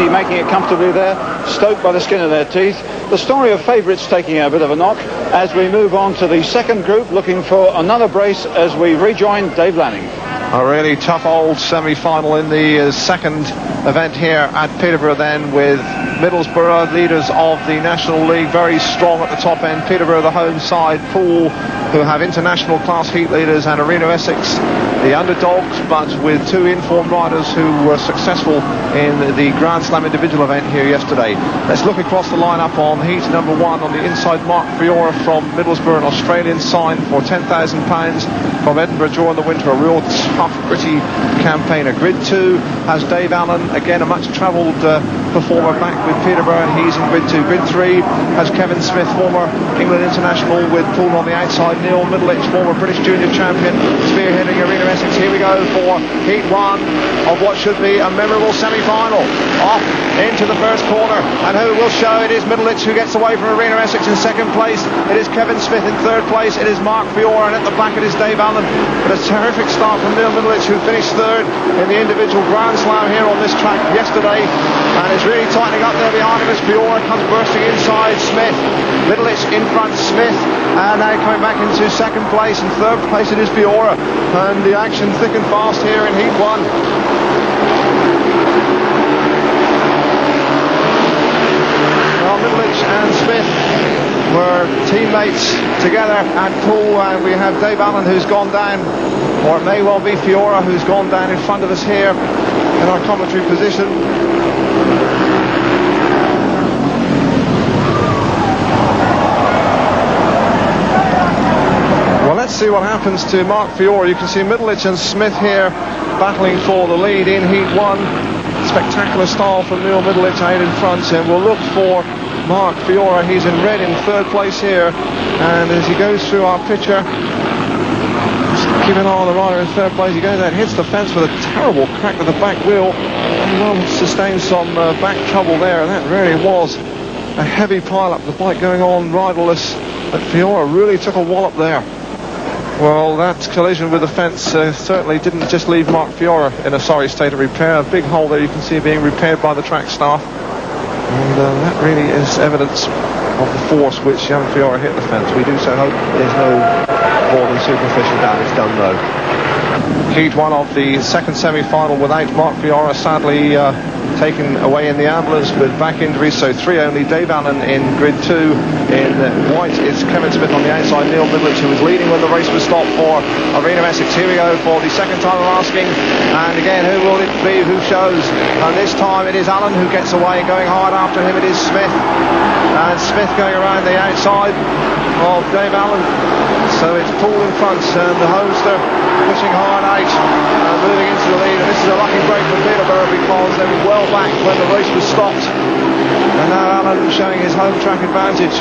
making it comfortably there, stoked by the skin of their teeth. The story of favourites taking a bit of a knock as we move on to the second group, looking for another brace as we rejoin Dave Lanning. A really tough old semi-final in the second event here at Peterborough then, with Middlesbrough, leaders of the National League, very strong at the top end. Peterborough, the home side. Poole, who have international class heat leaders, and Arena Essex, the underdogs, but with two informed riders who were successful in the Grand Slam individual event here yesterday. Let's look across the lineup on heat number 1. On the inside, Mark Fiora from Middlesbrough, an Australian signed for £10,000 from Edinburgh during the winter. A real tough, gritty campaigner. Grid 2 has Dave Allen, again a much travelled performer back with Peterborough. He's in Grid 2. Grid 3 has Kevin Smith, former England international, with Poole on the outside. Neil Middleditch, former British junior champion, spearheading Arena Essex. Here we go for heat 1 of what should be a memorable semi-final. Off into the first corner, and who will show? It is Middleditch who gets away from Arena Essex in second place. It is Kevin Smith in third place. It is Mark Fiora, and at the back it is Dave Allen. But a terrific start from Neil Middleditch, who finished third in the individual Grand Slam here on this track yesterday, and is really tightening up there behind him as Fiora comes bursting inside Smith. Middleditch in front, Smith, and now coming back into second place. In third place it is Fiora, and the action thick and fast here in heat 1. Well, Middleditch and Smith were teammates together at Poole, and we have Dave Allen who's gone down, or it may well be Fiora who's gone down in front of us here in our commentary position. Well, let's see what happens to Mark Fiora. You can see Middleditch and Smith here battling for the lead in heat 1. Spectacular style from Neil Middleditch out in front, and we'll look for Mark Fiora. He's in red in third place here, and as he goes through our picture, just keep an eye on the rider in third place. He goes out, hits the fence with a terrible crack with the back wheel, and well, sustained some back trouble there, and that really was a heavy pile-up. The bike going on riderless, but Fiora really took a wallop there. Well, that collision with the fence certainly didn't just leave Mark Fiora in a sorry state of repair. A big hole there you can see being repaired by the track staff, and that really is evidence of the force which young Fiora hit the fence. We do so hope there's no more than superficial damage done though. Heat 1 of the second semi-final without Mark Fiora, sadly taken away in the ambulance with back injuries, so 3 only. Dave Allen in grid 2. In white it's Kevin Smith on the outside. Neil Middleditch, who was leading when the race was stopped for Arena Essex. Here we go for the second time of asking, and again, who will it be who shows? And this time it is Allen who gets away. Going hard after him it is Smith, and Smith going around the outside of Dave Allen. So it's Poole in front, and the homester pushing hard out, moving into the lead. And this is a lucky break for Peterborough, because they were well back when the race was stopped, and now Allen showing his home track advantage.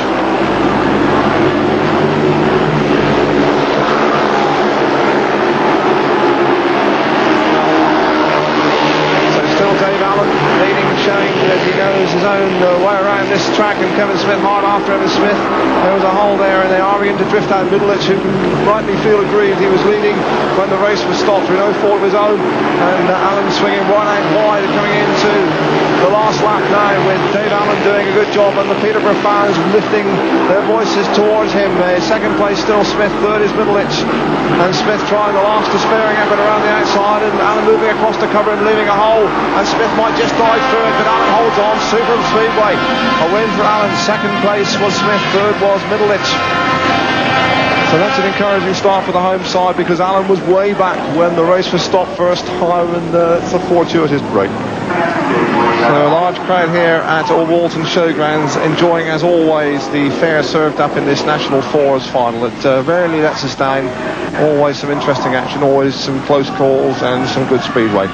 So still Dave Allen leading, showing that he knows his own way around this track, and Kevin Smith hard after him. And Smith, there was a hole there, and they are beginning to drift out. Middleditch, who can rightly feel aggrieved, he was leading when the race was stopped through no fault of his own, and Allen swinging right out wide and coming into the last lap now, with Dave Allen doing a good job, and the Peterborough fans lifting their voices towards him. Second place still Smith, third is Middleditch, and Smith trying the last despairing effort around the outside, and Allen moving across the cover and leaving a hole, and Smith might just dive through it, but Allen holds on. Super Speedway, a win for Allen. Second place was Smith, third was Middleditch. So that's an encouraging start for the home side, because Allen was way back when the race was stopped first time, and it's a fortuitous break. So a large crowd here at Walton Showgrounds, enjoying as always the fare served up in this National Fours final. It rarely lets us down. Always some interesting action, always some close calls, and some good speedway.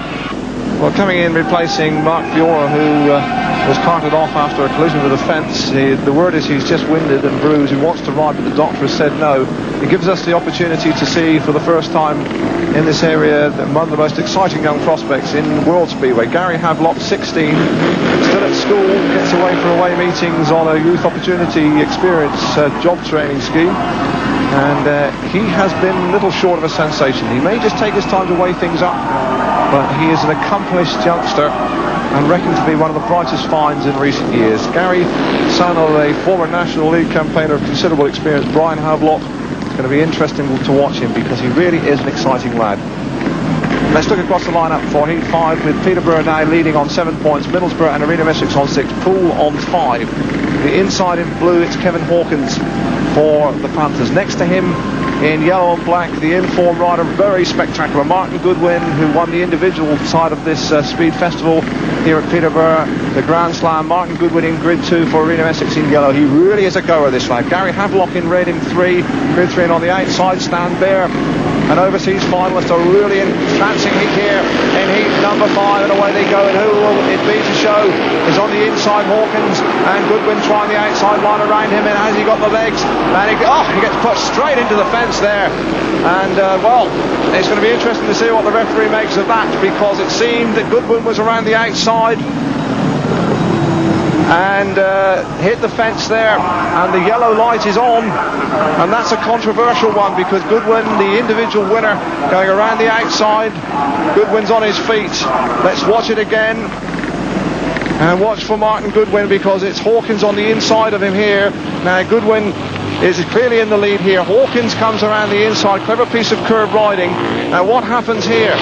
Well, coming in replacing Mark Fiora, who was carted off after a collision with a fence. The word is he's just winded and bruised. He wants to ride, but the doctor has said no. It gives us the opportunity to see for the first time in this area one of the most exciting young prospects in World Speedway. Gary Havelock, 16, still at school, gets away for away meetings on a youth opportunity experience job training scheme. And he has been little short of a sensation. He may just take his time to weigh things up, but he is an accomplished youngster and reckoned to be one of the brightest finds in recent years. Gary, son of a former National League campaigner of considerable experience, Brian Havelock. It's going to be interesting to watch him because he really is an exciting lad. Let's look across the lineup for Heat 5 with Peterborough now leading on 7 points, Middlesbrough and Arena Essex on 6, Poole on 5. The inside in blue, it's Kevin Hawkins for the Panthers. Next to him in yellow and black, the in-form rider, very spectacular, Martin Goodwin, who won the individual side of this speed festival here at Peterborough, the Grand Slam. Martin Goodwin in grid 2 for Arena Essex in yellow. He really is a goer, this lad. Gary Havelock in red in 3, grid 3, and on the outside, Stan Bear, an overseas finalist, a really entrancing heat here in heat number 5, and away they go. And who will it be to show is on the inside, Hawkins, and Goodwin trying the outside line around him, and has he got the legs? And he gets put straight into the fence there. And well, it's going to be interesting to see what the referee makes of that, because it seemed that Goodwin was around the outside and hit the fence there, and the yellow light is on, and that's a controversial one because Goodwin, the individual winner, going around the outside. Goodwin's on his feet. Let's watch it again and watch for Martin Goodwin, because it's Hawkins on the inside of him here. Now Goodwin is clearly in the lead here. Hawkins comes around the inside, clever piece of curb riding. Now what happens here?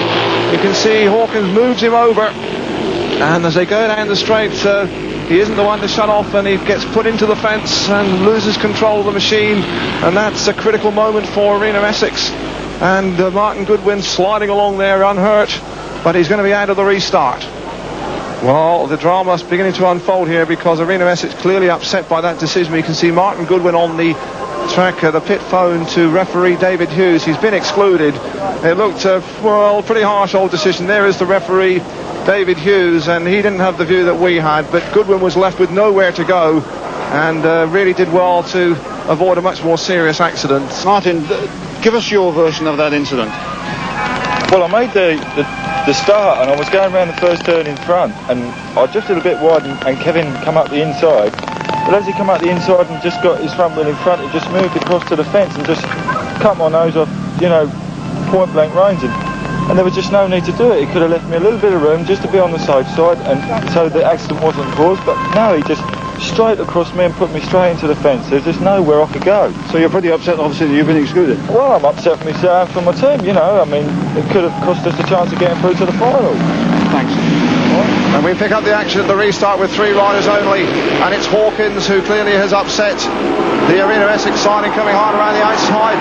You can see Hawkins moves him over, and as they go down the straight, he isn't the one to shut off, and he gets put into the fence and loses control of the machine, and that's a critical moment for Arena Essex. And Martin Goodwin sliding along there unhurt, but he's going to be out of the restart. Well, the drama's beginning to unfold here, because Arena Essex clearly upset by that decision. You can see Martin Goodwin on the track, the pit phone to referee David Hughes. He's been excluded. It looked, well, pretty harsh old decision. There is the referee, David Hughes, and he didn't have the view that we had, but Goodwin was left with nowhere to go, and really did well to avoid a much more serious accident. Martin, give us your version of that incident. Well, I made the start, and I was going around the first turn in front, and I drifted a bit wide, and Kevin come up the inside, but as he come up the inside and just got his front wheel in front, he just moved across to the fence and just cut my nose off, you know, point blank range. And there was just no need to do it. He could have left me a little bit of room just to be on the safe side, and so the accident wasn't caused. But no, he just straight across me and put me straight into the fence. There's just nowhere I could go. So you're pretty upset, obviously, that you've been excluded. Well, I'm upset for myself and my team, you know. I mean, it could have cost us the chance of getting through to the final. Thanks. And we pick up the action at the restart with 3 riders only, and it's Hawkins who clearly has upset the Arena Essex side and coming hard around the outside.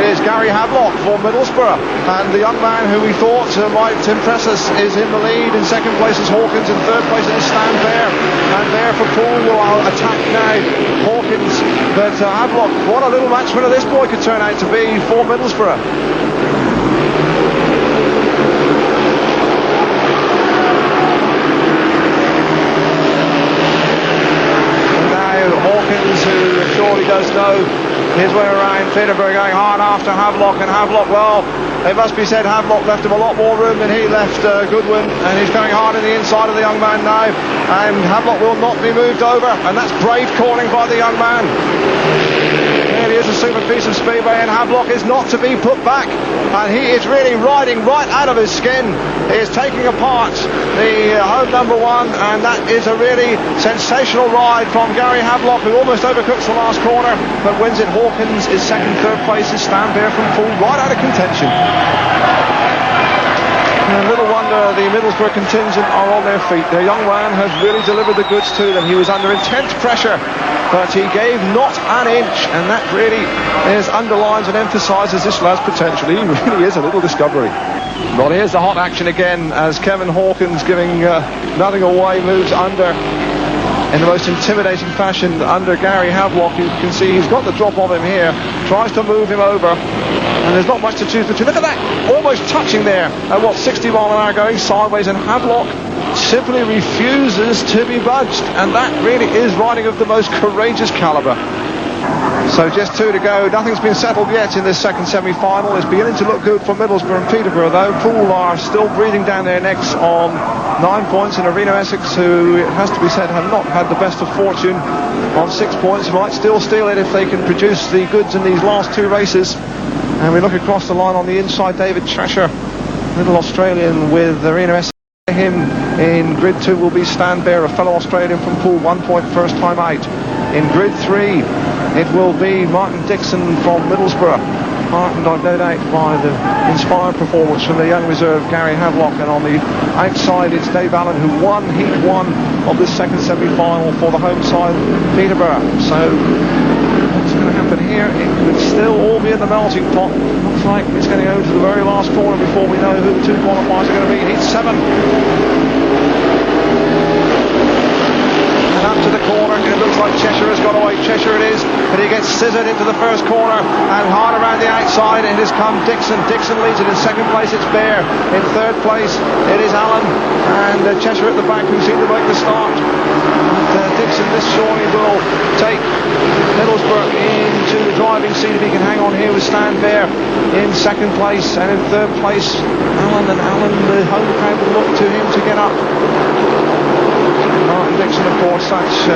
It is Gary Havelock for Middlesbrough, and the young man who we thought might impress us is in the lead. In second place is Hawkins, in third place is Stan Bear, and Bear for Poole will attack now Hawkins. But Havelock, what a little match winner this boy could turn out to be for Middlesbrough. Hawkins, who surely does know his way around Peterborough, going hard after Havelock, and Havelock, well, it must be said, Havelock left him a lot more room than he left Goodwin, and he's going hard in the inside of the young man now, and Havelock will not be moved over, and that's brave calling by the young man. Really is a super piece of speedway, and Havelock is not to be put back, and he is really riding right out of his skin. He is taking apart the home number 1, and that is a really sensational ride from Gary Havelock, who almost overcooks the last corner but wins it. Hawkins is second, third place is Stan Bear from Poole, right out of contention. And little wonder the Middlesbrough contingent are on their feet. Their young man has really delivered the goods to them. He was under intense pressure, but he gave not an inch, and that really underlines and emphasises this lad's potential. He really is a little discovery. Well, here's the hot action again as Kevin Hawkins, giving nothing away, moves under in the most intimidating fashion under Gary Havelock. You can see he's got the drop of him here, tries to move him over, and there's not much to choose between. Look at that, almost touching there at what, 60 mile an hour going sideways, and Havelock simply refuses to be budged, and that really is riding of the most courageous calibre. So just 2 to go. Nothing's been settled yet in this second semi-final. It's beginning to look good for Middlesbrough and Peterborough, though. Poole are still breathing down their necks on 9 points, in Arena Essex, who, it has to be said, have not had the best of fortune, on 6 points. Might still steal it if they can produce the goods in these last 2 races. And we look across the line on the inside, David Trasher little Australian with Arena S. Him in grid 2 will be Stan Bear, a fellow Australian from Pool 1 point, first time out. In grid 3 it will be Martin Dixon from Middlesbrough. Heartened, I've no doubt, by the inspired performance from the young reserve Gary Havelock, and on the outside it's Dave Allen, who won Heat 1 of this second semi-final for the home side Peterborough. So what's going to happen here? It could still all be in the melting pot. Looks like it's going to go to the very last corner before we know who the two qualifiers are going to be. Heat 7. Up to the corner, it looks like Cheshire has got away. Cheshire it is, but he gets scissored into the first corner and hard around the outside. It has come Dixon. Dixon leads it. In second place it's Bear. In third place it is Allen, and Cheshire at the back, who seem to make the start. Dixon this surely will take Middlesbrough into the driving seat if he can hang on here with Stan Bear in second place, and in third place Allen. And Allen, the home crowd will look to him to get up. Martin Dixon, of course, such a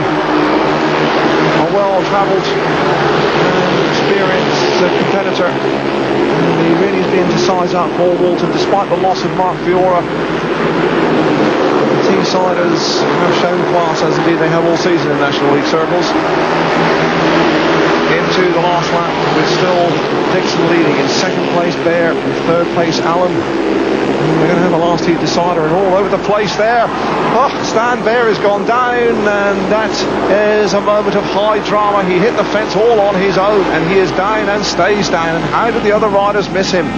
well-travelled and experienced competitor. And he really has been to size up Paul Walton, despite the loss of Mark Fiora. The Teessiders have shown class, as indeed they have all season in National League circles. Into the last lap with still Dixon leading. In second place Bear, in third place Allen. We're going to have a last heat decider, and all over the place there. Oh, Stan Bear has gone down, and that is a moment of high drama. He hit the fence all on his own, and he is down and stays down. And how did the other riders miss him?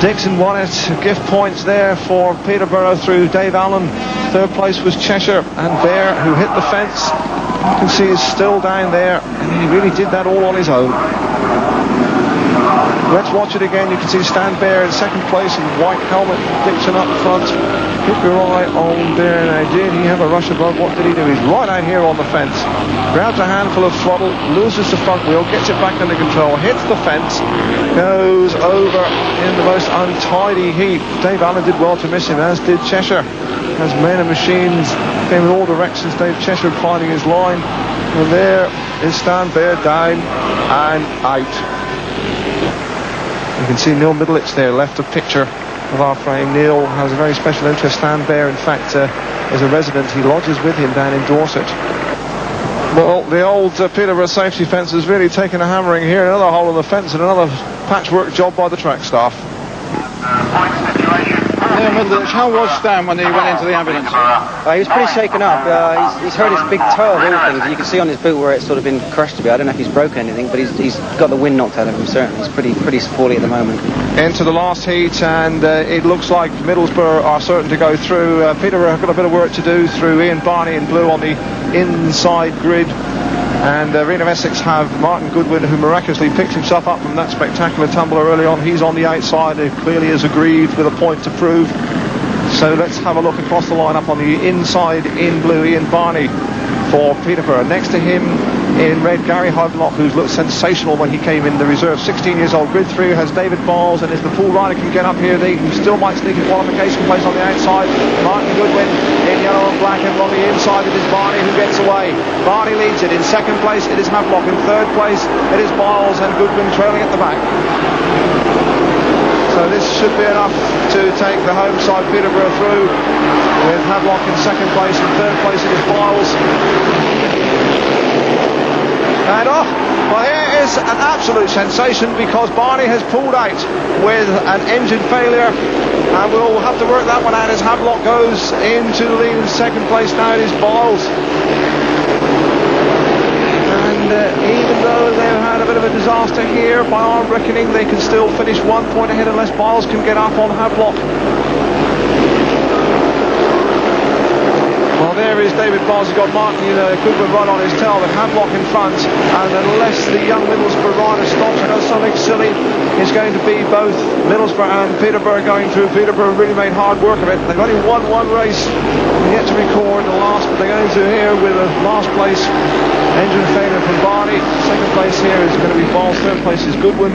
Dixon won it. Gift points there for Peterborough through Dave Allen. Third place was Cheshire, and Bear, who hit the fence, you can see is still down there, and he really did that all on his own. Let's watch it again. You can see Stan Bear in second place in white helmet, Dixon up front. Keep your eye on Bear now. Did he have a rush above? What did he do? He's right out here on the fence. Grabs a handful of throttle, loses the front wheel, gets it back under control, hits the fence, goes over in the most untidy heap. Dave Allen did well to miss him, as did Cheshire. As men and machines came in all directions, Dave Cheshire finding his line. And there is Stan Bear down and out. You can see Neil Middlich there, left of picture of our frame. Neil has a very special interest. Stan Bear, in fact, is a resident. He lodges with him down in Dorset. Well, the old Peterborough safety fence has really taken a hammering here. Another hole in the fence and another patchwork job by the track staff. Neil Middlich, how was Stan when he went into the ambulance? He was pretty shaken up. He's hurt his big toe of all things. You can see on his boot where it's sort of been crushed a bit. I don't know if he's broken anything, but he's got the wind knocked out of him, certainly. He's pretty poorly at the moment. Into the last heat, and it looks like Middlesbrough are certain to go through. Peterborough have got a bit of work to do through Ian Barney in blue on the inside grid. And Arena of Essex have Martin Goodwin, who miraculously picked himself up from that spectacular tumbler early on. He's on the outside. He clearly is aggrieved with a point to prove. So let's have a look across the lineup. On the inside in blue, Ian Barney for Peterborough. Next to him in red, Gary Havelock, who's looked sensational when he came in the reserve. 16 years old. Grid 3 has David Biles, and as the pool rider can get up here, they still might sneak a qualification place on the outside. Martin Goodwin in yellow and black, and on the inside it is Barney who gets away. Barney leads it. In second place it is Havelock. In third place it is Biles, and Goodwin trailing at the back. So this should be enough to take the home side Peterborough through, with Havelock in second place. In third place it is Biles. And well, here is an absolute sensation, because Barney has pulled out with an engine failure, and we'll have to work that one out as Havelock goes into the lead. In second place now it is Biles. And even though they've had a bit of a disaster here, by our reckoning they can still finish 1 point ahead unless Biles can get up on Havelock. Well, there is David Biles. He's got Martin Goodwin right on his tail, with Havelock in front, and unless the young Middlesbrough rider stops and does something silly, it's going to be both Middlesbrough and Peterborough going through. Peterborough really made hard work of it. They've only won one race and yet to record the last, but they're going to here with a last place engine failure from Barney. Second place here is going to be Biles. Third place is Goodwin.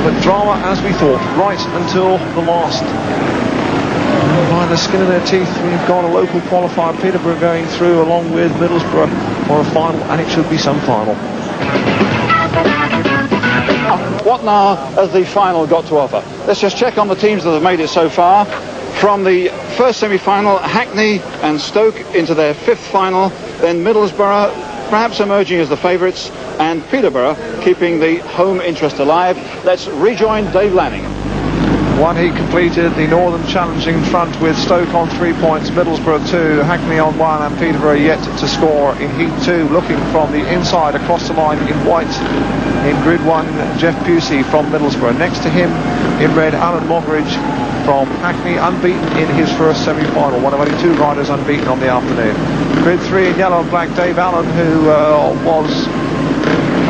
But drama as we thought, right until the last. By the skin of their teeth, we've got a local qualifier, Peterborough, going through along with Middlesbrough for a final, and it should be some final. What now has the final got to offer? Let's just check on the teams that have made it so far. From the first semi-final, Hackney and Stoke into their fifth final, then Middlesbrough perhaps emerging as the favourites, and Peterborough keeping the home interest alive. Let's rejoin Dave Lanning. One heat completed, the Northern challenging front with Stoke on 3 points, Middlesbrough 2, Hackney on 1, and Peterborough yet to score in heat 2. Looking from the inside across the line in white in grid 1, Jeff Pusey from Middlesbrough. Next to him in red, Alan Mogridge from Hackney, unbeaten in his first semi-final, one of only 2 riders unbeaten on the afternoon. Grid 3 in yellow and black, Dave Allen, who was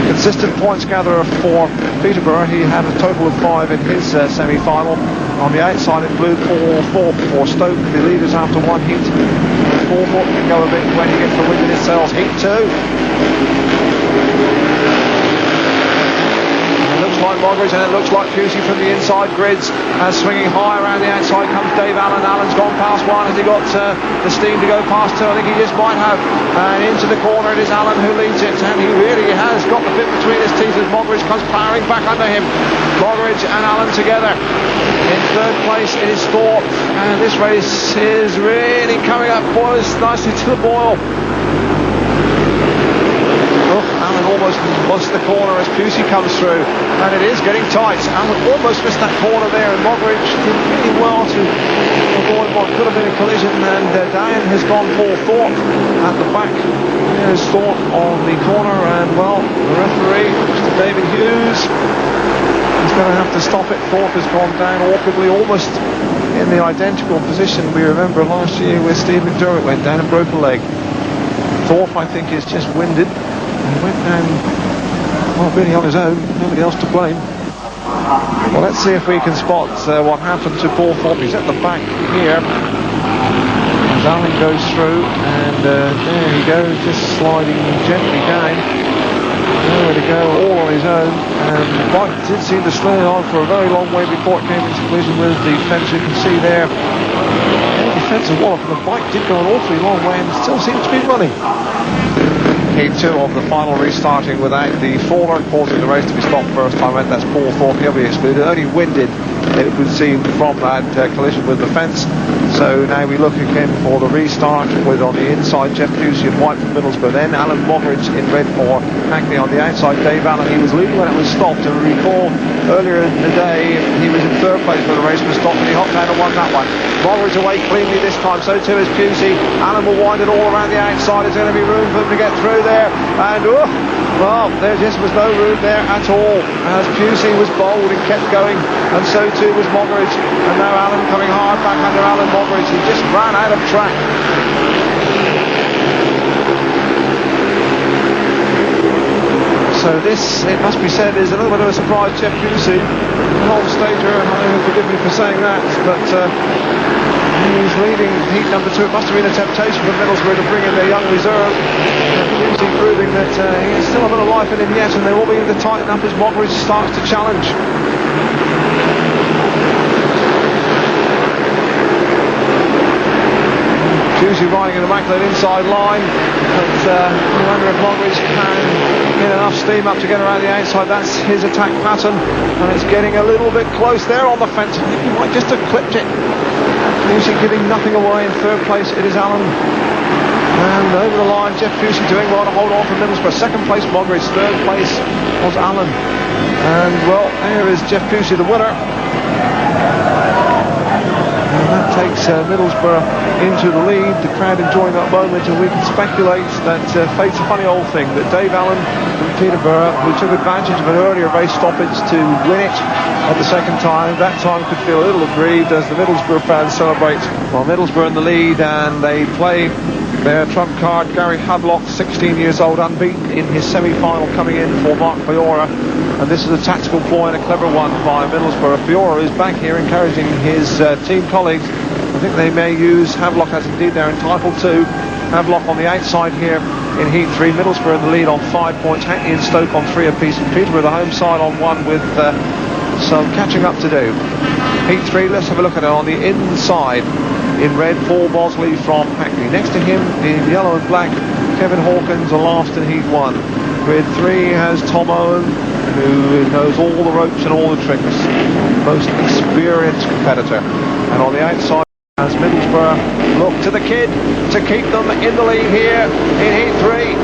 consistent points gatherer for Peterborough. He had a total of 5 in his semi-final. On the outside in blue, 4-4 for Stoke, the leaders after 1 heat. 4-4 can go a bit when he gets the wind in his sails. Heat 2. Like Mogridge, and it looks like Pusey from the inside grids, swinging high around the outside comes Dave Allen. Allen's gone past 1. Has he got the steam to go past 2? I think he just might have. And into the corner it is Allen who leads it, and he really has got the bit between his teeth as Mogridge comes powering back under him. Mogridge and Allen together. In third place it is Thorpe, and this race is really coming up, boys, nicely to the boil. Allen almost lost the corner as Pusey comes through, and it is getting tight. Allen almost missed that corner there, and Mogridge did really well to avoid what could have been a collision, and Diane has gone for Thorpe at the back. There's Thorpe on the corner, and well, the referee, Mr. David Hughes, is going to have to stop it. Thorpe has gone down awkwardly, almost in the identical position we remember last year where Steve McDermott went down and broke a leg. Thorpe, I think, is just winded. He went down, well, really on his own, nobody else to blame. Well, let's see if we can spot what happened to Paul Thorpe. He's at the back here. As Allen goes through, and there he goes, just sliding gently down. Nowhere to go, all on his own. And the bike did seem to slow on for a very long way before it came into collision with the fence. You can see there, the defensive wall, and the bike did go an awfully long way and still seems to be running. Heat 2 of the final restarting without the faller, causing the race to be stopped first time out. That's Paul Thorpe. He'll be excluded. Only winded, it would seem, from that collision with the fence. So now we look again for the restart with on the inside Jeff Pusey in white from Middlesbrough. Then Alan Mogridge in red for Hackney. On the outside Dave Allen. He was leading when it was stopped. And recall earlier in the day he was in third place when the race was stopped, and he hopped down and won that one. Mogridge away cleanly this time. So too is Pusey. Allen will wind it all around the outside. There's going to be room for him to get through there, and well, there just was no room there at all as Pusey was bold and kept going, and so too was Mogridge. And now Allen coming hard back under Alan Mogridge. He just ran out of track. So this, it must be said, is a little bit of a surprise. Jeff Pusey, an old stager, and forgive me for saying that, but he's leading heat number 2. It must have been a temptation for Middlesbrough to bring in their young reserve. Pusey proving that he has still a bit of life in him yet, and they will be able to tighten up as Mogridge starts to challenge. Pusey riding in the back of that inside line, but you wonder if Mogridge can get enough steam up to get around the outside. That's his attack pattern, and it's getting a little bit close there on the fence. I think he might just have clipped it. Pusey giving nothing away. In third place it is Allen, and over the line Jeff Pusey doing well to hold on for Middlesbrough. Second place Mogridge, third place was Allen, and well, there is Jeff Pusey the winner. And that takes Middlesbrough into the lead. The crowd enjoying that moment, and we can speculate that fate's a funny old thing, that Dave Allen from Peterborough, who took advantage of an earlier race stoppage to win it at the second time, that time could feel a little aggrieved as the Middlesbrough fans celebrate. Well, Middlesbrough in the lead, and they play their trump card. Gary Hadlock, 16 years old, unbeaten in his semi-final, coming in for Mark Fiora. And this is a tactical ploy and a clever one by Middlesbrough. Fiora is back here encouraging his team colleagues. I think they may use Havelock, as indeed they're entitled to. Havelock on the outside here in Heat 3. Middlesbrough in the lead on 5 points. Hackney and Stoke on 3 apiece. And Peterborough the home side on 1 with some catching up to do. Heat 3, let's have a look at it on the inside. In red, Paul Bosley from Hackney. Next to him in yellow and black, Kevin Hawkins, the last in Heat 1. Grid 3 has Tom Owen, who knows all the ropes and all the tricks. Most experienced competitor. And on the outside, as Middlesbrough look to the kid to keep them in the lead here in Heat 3.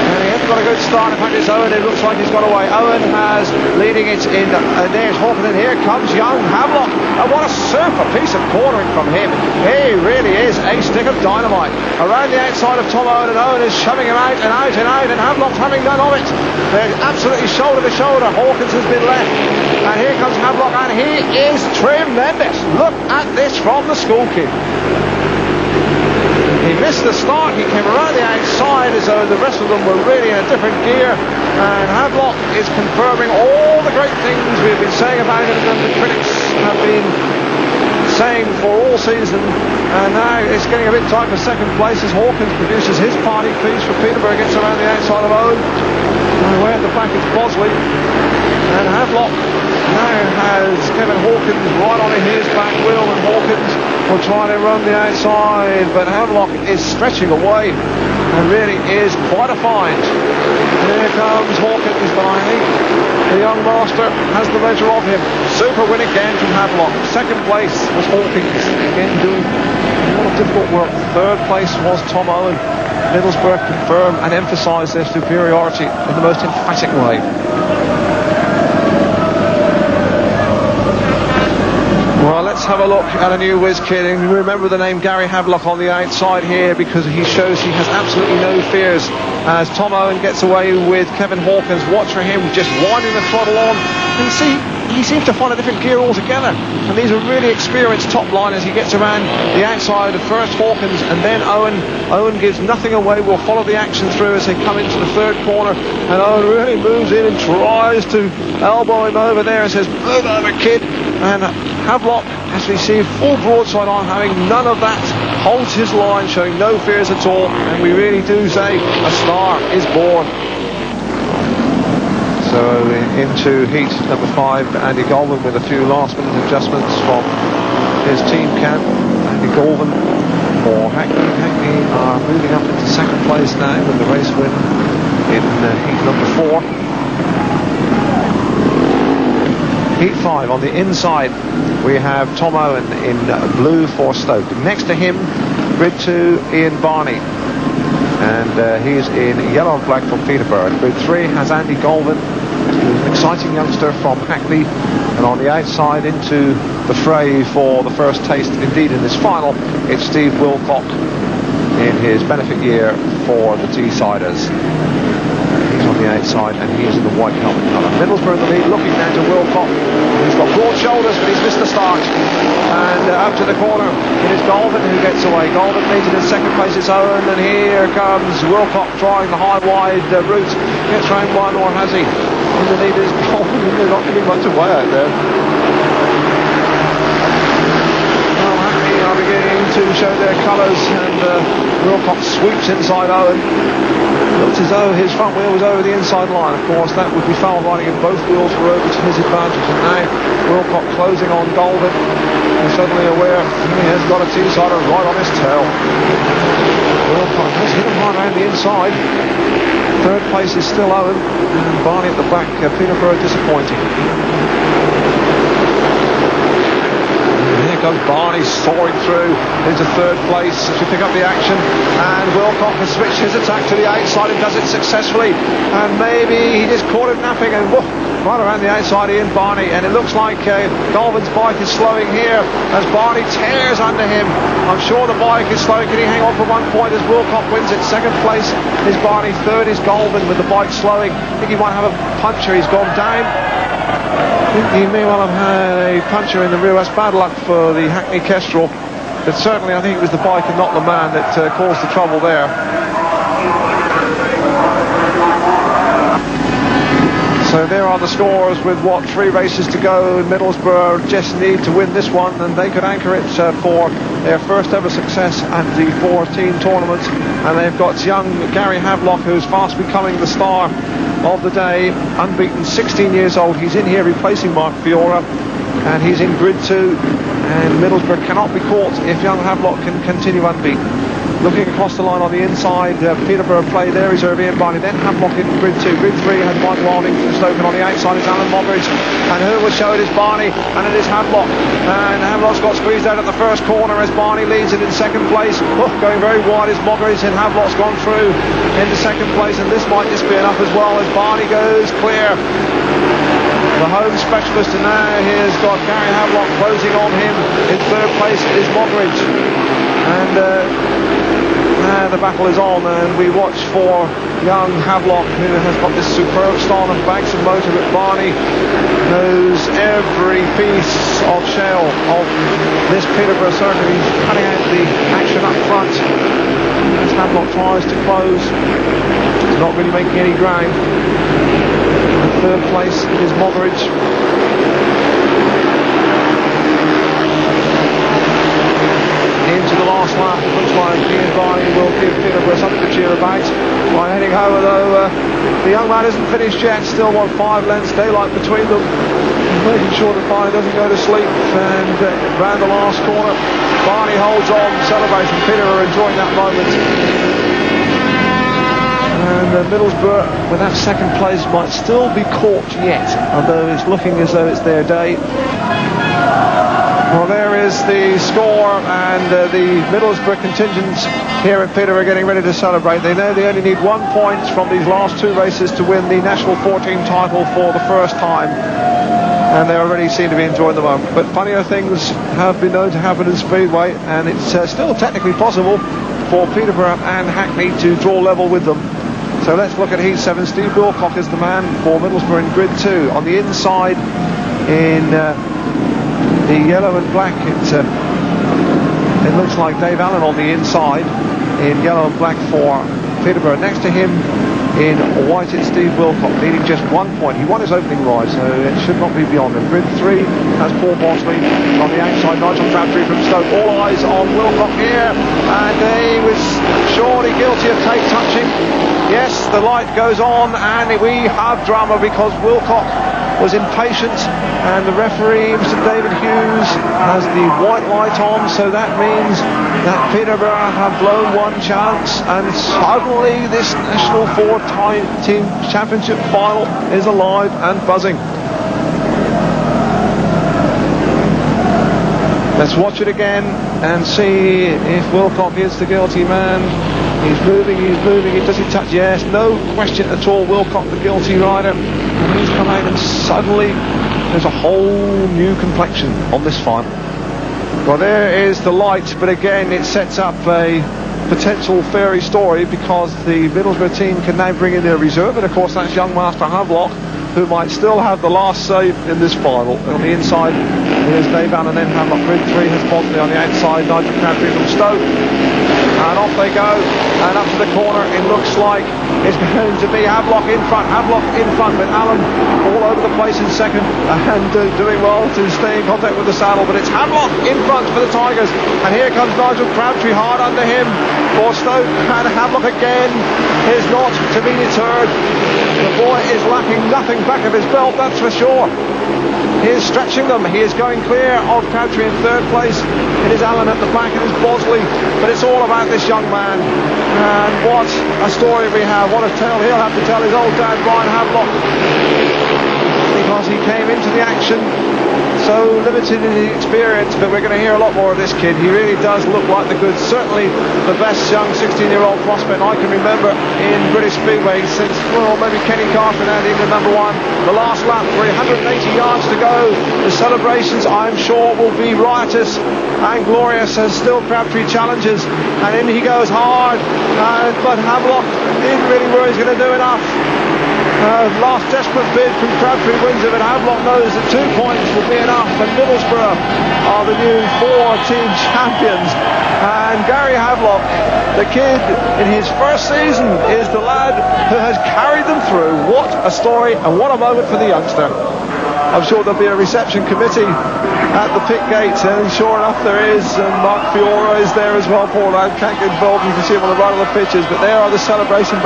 And he hasn't got a good start. In fact, it's Owen. It looks like he's got away. Owen has leading it in. There's Hawkins, and here comes young Havelock. And what a super piece of cornering from him. He really is a stick of dynamite. Around the outside of Tom Owen, and Owen is shoving him out and out and out, and Havelock's having none of it. They're absolutely shoulder to shoulder. Hawkins has been left. And here comes Havelock, and he is tremendous. Look at this from the school kid. He missed the start. He came around the outside as though the rest of them were really in a different gear. And Havelock is confirming all the great things we've been saying about him and the critics have been saying for all season. And now it's getting a bit tight for second place as Hawkins produces his party piece for Peterborough, gets around the outside of Owen. And way at the back it's Bosley. And Havelock now has Kevin Hawkins right on his back wheel, and Hawkins will try to run the outside, but Havelock is stretching away and really is quite a find. Here comes Hawkins, but I think the young master has the measure of him. Super win again from Havelock. Second place was Hawkins, again doing a lot of difficult work. Third place was Tom Owen. Middlesbrough confirmed and emphasised their superiority in the most emphatic way. Well, let's have a look at a new whiz kid, and remember the name Gary Havelock on the outside here because he shows he has absolutely no fears as Tom Owen gets away with Kevin Hawkins. Watch for him just winding the throttle on, and see, he seems to find a different gear altogether. And these are really experienced top liners. He gets around the outside of first Hawkins and then Owen. Owen gives nothing away. We'll follow the action through as they come into the third corner, and Owen really moves in and tries to elbow him over there and says, "Move over, kid." And Havelock has received full broadside on, having none of that, holds his line, showing no fears at all, and we really do say a star is born. So into heat number 5, Andy Goldman with a few last minute adjustments from his team camp. Andy Goldman for Hackney. Hackney are moving up into second place now with the race win in heat number 4. Heat 5 on the inside, we have Tom Owen in blue for Stoke. Next to him, grid 2, Ian Barney. And he's in yellow and black from Peterborough. Grid 3 has Andy Goldman, who's an exciting youngster from Hackney. And on the outside into the fray for the first taste, indeed in this final, it's Steve Wilcock in his benefit year for the Teesiders. He's on the outside and he is in the white helmet colour. Middlesbrough in the lead, looking down to Wilcock. He's got broad shoulders, but he's missed the start. And up to the corner, it is Goldman who gets away. Goldman leads it in second place, it's Owen, and here comes Wilcock trying the high-wide route. Gets round one, or has he? In the lead is Goldman, and they're not giving much away out there. Well, Hackney are beginning to show their colours, and Wilcock sweeps inside Owen. Looks as though his front wheel was over the inside line. Of course, that would be foul riding if both wheels were over to his advantage. And now Wilcock closing on Goldman. He's suddenly aware he has got a Teesider right on his tail. Wilcock has hit him right around the inside. Third place is still Owen, and Barney at the back. Peterborough disappointing. Goes Barney soaring through into third place as we pick up the action, and Wilcock has switched his attack to the outside and does it successfully, and maybe he just caught him napping, and woof, right around the outside Ian Barney, and it looks like Goldman's bike is slowing here as Barney tears under him. I'm sure the bike is slowing. Can he hang on for 1 point as Wilcock wins it? Second place is Barney, third is Goldman with the bike slowing. I think he might have a puncture. He's gone down. He may well have had a puncture in the rear. That's bad luck for the Hackney Kestrel, but certainly I think it was the bike and not the man that caused the trouble there. So there are the scores with 3 races to go. Middlesbrough just need to win this one and they could anchor it for their first ever success at the 14 tournament. And they've got young Gary Havelock, who's fast becoming the star of the day, unbeaten, 16 years old. He's in here replacing Mark Fiora, and he's in grid 2, and Middlesbrough cannot be caught if young Havelock can continue unbeaten. Looking across the line on the inside, Peterborough play there is Irvine Barney, then Havelock in grid 2. Grid 3 has Mike Wilding from Stoke, and on the outside is Alan Moggridge, and who will show it is Barney, and it is Havelock, and Havelock's got squeezed out at the first corner as Barney leads it in second place. Going very wide is Moggridge, and Havelock's gone through into second place, and this might just be enough as well as Barney goes clear. The home specialist, and now here's got Gary Havelock closing on him. In third place is Moggridge, and the battle is on, and we watch for young Havelock, who has got this superb style and banks of motor, but Barney knows every piece of shell of this Peterborough circuit. He's cutting out the action up front as Havelock tries to close. He's not really making any ground. In third place is Moggridge. Into the last lap, it looks like Ian Barney will give Peterborough something to cheer about. By heading home, though, the young man isn't finished yet, still 5 lengths daylight between them. Making sure that Barney doesn't go to sleep, and round the last corner, Barney holds on, celebrating. Peterborough enjoying that moment. And Middlesbrough, with that second place, might still be caught yet, although it's looking as though it's their day. Well, there is the score, and the Middlesbrough contingents here at Peterborough are getting ready to celebrate. They know they only need 1 point from these last 2 races to win the National 14 title for the first time, and they already seem to be enjoying the moment. But funnier things have been known to happen in Speedway, and it's still technically possible for Peterborough and Hackney to draw level with them. So let's look at Heat 7. Steve Wilcock is the man for Middlesbrough in grid 2. On the inside in the yellow and black, it looks like Dave Allen on the inside in yellow and black for Peterborough. Next to him in white it's Steve Wilcock, needing just 1 point. He won his opening ride, so it should not be beyond him. Grid 3 has Paul Bosley. On the outside, Nigel Crabtree from Stoke. All eyes on Wilcock here, and he was surely guilty of tape touching. Yes, the light goes on, and we have drama because Wilcock was impatient, and the referee, Mr. David Hughes, has the white light on, so that means that Peterborough have blown one chance, and suddenly this National 4 Team Championship final is alive and buzzing. Let's watch it again and see if Wilcock is the guilty man. He's moving, does he touch? Yes, no question at all, Wilcock the guilty rider. And he's come out, and suddenly there's a whole new complexion on this final. Well, there is the light, but again it sets up a potential fairy story, because the Middlesbrough team can now bring in their reserve, and of course that's young Master Havelock, who might still have the last say in this final. On the inside here's Dave Allen, then Havelock. Grid 3 has Bosley. On the outside, Nigel Crabtree from Stoke, and off they go, and up to the corner. It looks like it's going to be Havelock in front, with Allen all over the place in second, and doing well to stay in contact with the saddle, but it's Havelock in front for the Tigers, and here comes Nigel Crabtree hard under him for Stoke, and Havelock again is not to be deterred. The boy is lacking nothing back of his belt, that's for sure. He is stretching them. He is going clear of Crabtree in third place. It is Allen at the back, it is Bosley, but it's all about this young man. And what a story we have, what a tale he'll have to tell his old dad Brian Havelock, because he came into the action so limited in his experience, but we're going to hear a lot more of this kid. He really does look like the goods, certainly the best young 16-year-old prospect I can remember in British Speedway since, well, maybe Kenny Carter and England number 1. The last lap, 380 yards to go. The celebrations, I'm sure, will be riotous and glorious as still Crabtree challenges, and in he goes hard, but Havelock isn't really where he's going to do enough. Last desperate bid from Crabtree wins it, but Havelock knows that 2 points will be enough, and Middlesbrough are the new 4-team champions. And Gary Havelock, the kid in his first season, is the lad who has carried them through. What a story, and what a moment for the youngster. I'm sure there'll be a reception committee at the pit gates, and sure enough there is, and Mark Fiora is there as well. Paul, I can't get involved, you can see him on the right of the pitches, but there are the celebration